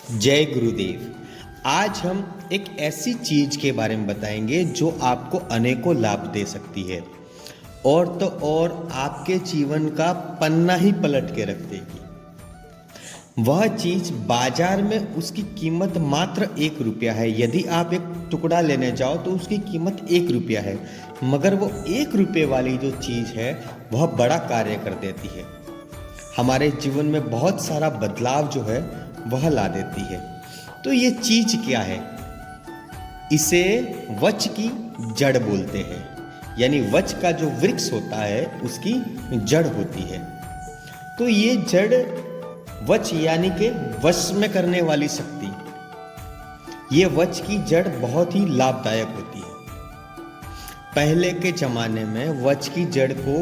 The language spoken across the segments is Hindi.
जय गुरुदेव। आज हम एक ऐसी चीज के बारे में बताएंगे जो आपको अनेकों लाभ दे सकती है और तो और आपके जीवन का पन्ना ही पलट के रख देगी। वह चीज बाजार में उसकी कीमत मात्र 1 रुपया है। यदि आप एक टुकड़ा लेने जाओ तो उसकी कीमत 1 रुपया है, मगर वो 1 रुपये वाली जो चीज है वह बड़ा कार्य कर देती है। हमारे जीवन में बहुत सारा बदलाव जो है वह ला देती है। तो ये चीज क्या है? इसे वच की जड़ बोलते हैं, यानी वच का जो वृक्ष होता है उसकी जड़ होती है। तो ये जड़ वच यानी कि वश में करने वाली शक्ति, ये वच की जड़ बहुत ही लाभदायक होती है। पहले के जमाने में वच की जड़ को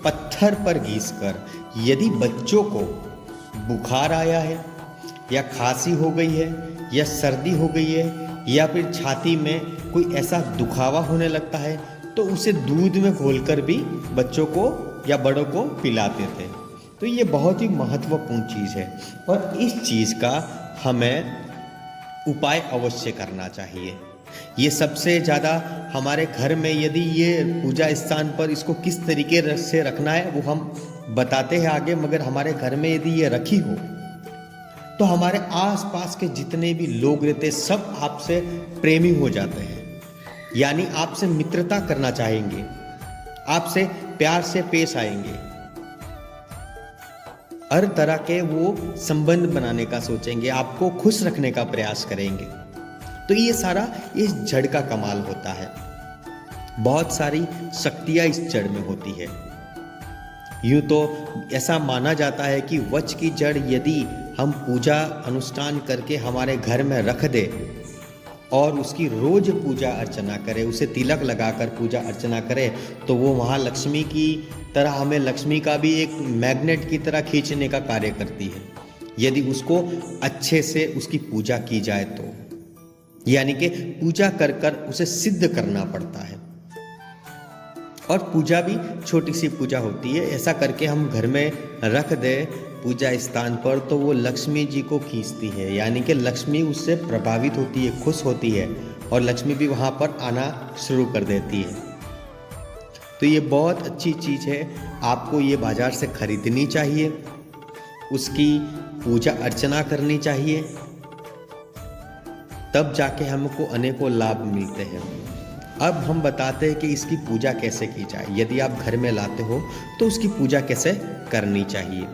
पत्थर पर घिसकर यदि बच्चों को बुखार आया है या खांसी हो गई है या सर्दी हो गई है या फिर छाती में कोई ऐसा दुखावा होने लगता है तो उसे दूध में घोलकर भी बच्चों को या बड़ों को पिलाते थे। तो ये बहुत ही महत्वपूर्ण चीज़ है और इस चीज़ का हमें उपाय अवश्य करना चाहिए। ये सबसे ज़्यादा हमारे घर में यदि ये पूजा स्थान पर इसको किस तरीके से रखना है वो हम बताते हैं आगे, मगर हमारे घर में यदि ये रखी हो तो हमारे आसपास के जितने भी लोग रहते सब आपसे प्रेमी हो जाते हैं, यानी आपसे मित्रता करना चाहेंगे, आपसे प्यार से पेश आएंगे, हर तरह के वो संबंध बनाने का सोचेंगे, आपको खुश रखने का प्रयास करेंगे। तो ये सारा इस जड़ का कमाल होता है। बहुत सारी शक्तियां इस जड़ में होती है। यूँ तो ऐसा माना जाता है कि वच की जड़ यदि हम पूजा अनुष्ठान करके हमारे घर में रख दे और उसकी रोज पूजा अर्चना करें, उसे तिलक लगाकर पूजा अर्चना करें, तो वो वहाँ लक्ष्मी की तरह हमें लक्ष्मी का भी एक मैग्नेट की तरह खींचने का कार्य करती है, यदि उसको अच्छे से उसकी पूजा की जाए तो। यानी कि पूजा कर कर उसे सिद्ध करना पड़ता है। और पूजा भी छोटी सी पूजा होती है, ऐसा करके हम घर में रख दे पूजा स्थान पर तो वो लक्ष्मी जी को खींचती है, यानी कि लक्ष्मी उससे प्रभावित होती है, खुश होती है और लक्ष्मी भी वहाँ पर आना शुरू कर देती है। तो ये बहुत अच्छी चीज़ है, आपको ये बाजार से खरीदनी चाहिए, उसकी पूजा अर्चना करनी चाहिए, तब जाके हमको अनेकों लाभ मिलते हैं। अब हम बताते हैं कि इसकी पूजा कैसे की जाए। यदि आप घर में लाते हो तो उसकी पूजा कैसे करनी चाहिए।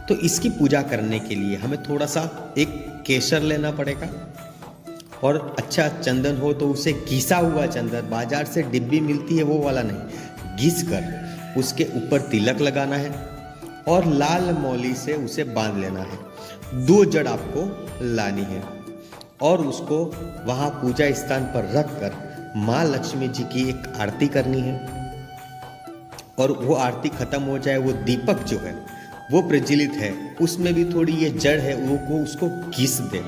तो इसकी पूजा करने के लिए हमें थोड़ा सा एक केसर लेना पड़ेगा और अच्छा चंदन हो तो उसे घिसा हुआ चंदन, बाजार से डिब्बी मिलती है वो वाला नहीं, घिस कर उसके ऊपर तिलक लगाना है और लाल मौली से उसे बांध लेना है। 2 जड़ आपको लानी है और उसको वहाँ पूजा स्थान पर रख कर माँ लक्ष्मी जी की एक आरती करनी है और वो आरती खत्म हो जाए, वो दीपक जो है वो प्रज्वलित है, उसमें भी थोड़ी ये जड़ है वो को उसको घिस दे।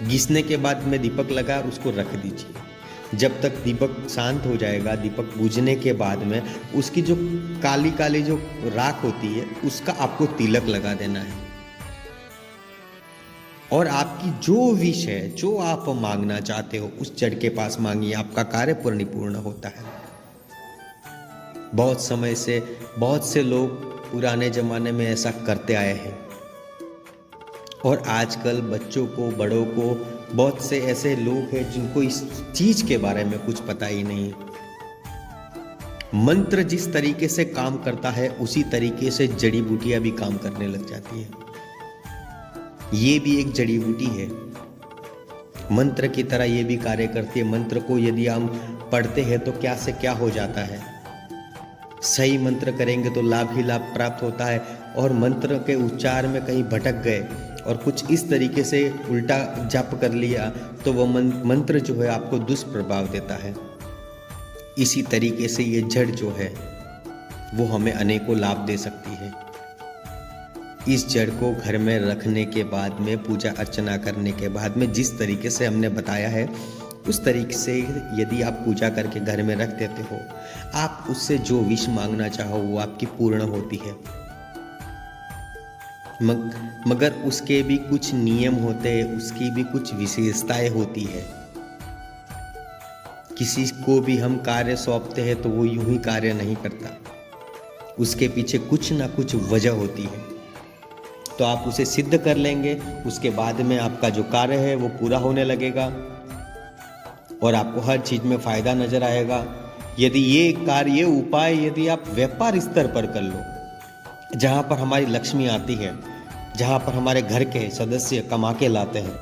घिसने के बाद में दीपक लगा और उसको रख दीजिए। जब तक दीपक शांत हो जाएगा, दीपक बुझने के बाद में उसकी जो काली काली जो राख होती है उसका आपको तिलक लगा देना है और आपकी जो विश है, जो आप मांगना चाहते हो उस जड़ के पास मांगिए, आपका कार्य परिपूर्ण होता है। बहुत समय से बहुत से लोग पुराने जमाने में ऐसा करते आए हैं और आजकल बच्चों को, बड़ों को, बहुत से ऐसे लोग हैं जिनको इस चीज के बारे में कुछ पता ही नहीं है। मंत्र जिस तरीके से काम करता है उसी तरीके से जड़ी बूटियां भी काम करने लग जाती है। ये भी एक जड़ी बूटी है, मंत्र की तरह ये भी कार्य करती है। मंत्र को यदि हम पढ़ते हैं तो क्या से क्या हो जाता है। सही मंत्र करेंगे तो लाभ ही लाभ प्राप्त होता है और मंत्र के उच्चार में कहीं भटक गए और कुछ इस तरीके से उल्टा जप कर लिया तो वह मंत्र जो है आपको दुष्प्रभाव देता है। इसी तरीके से ये जड़ जो है वो हमें अनेकों लाभ दे सकती है। इस जड़ को घर में रखने के बाद में, पूजा अर्चना करने के बाद में, जिस तरीके से हमने बताया है उस तरीके से यदि आप पूजा करके घर में रख देते हो, आप उससे जो विश मांगना चाहो वो आपकी पूर्ण होती है। मगर उसके भी कुछ नियम होते हैं, उसकी भी कुछ विशेषताएं होती है। किसी को भी हम कार्य सौंपते हैं तो वो यूं ही कार्य नहीं करता, उसके पीछे कुछ ना कुछ वजह होती है। तो आप उसे सिद्ध कर लेंगे, उसके बाद में आपका जो कार्य है वो पूरा होने लगेगा और आपको हर चीज़ में फ़ायदा नज़र आएगा। यदि ये कार्य, ये उपाय यदि आप व्यापार स्तर पर कर लो, जहाँ पर हमारी लक्ष्मी आती है, जहाँ पर हमारे घर के सदस्य कमा के लाते हैं,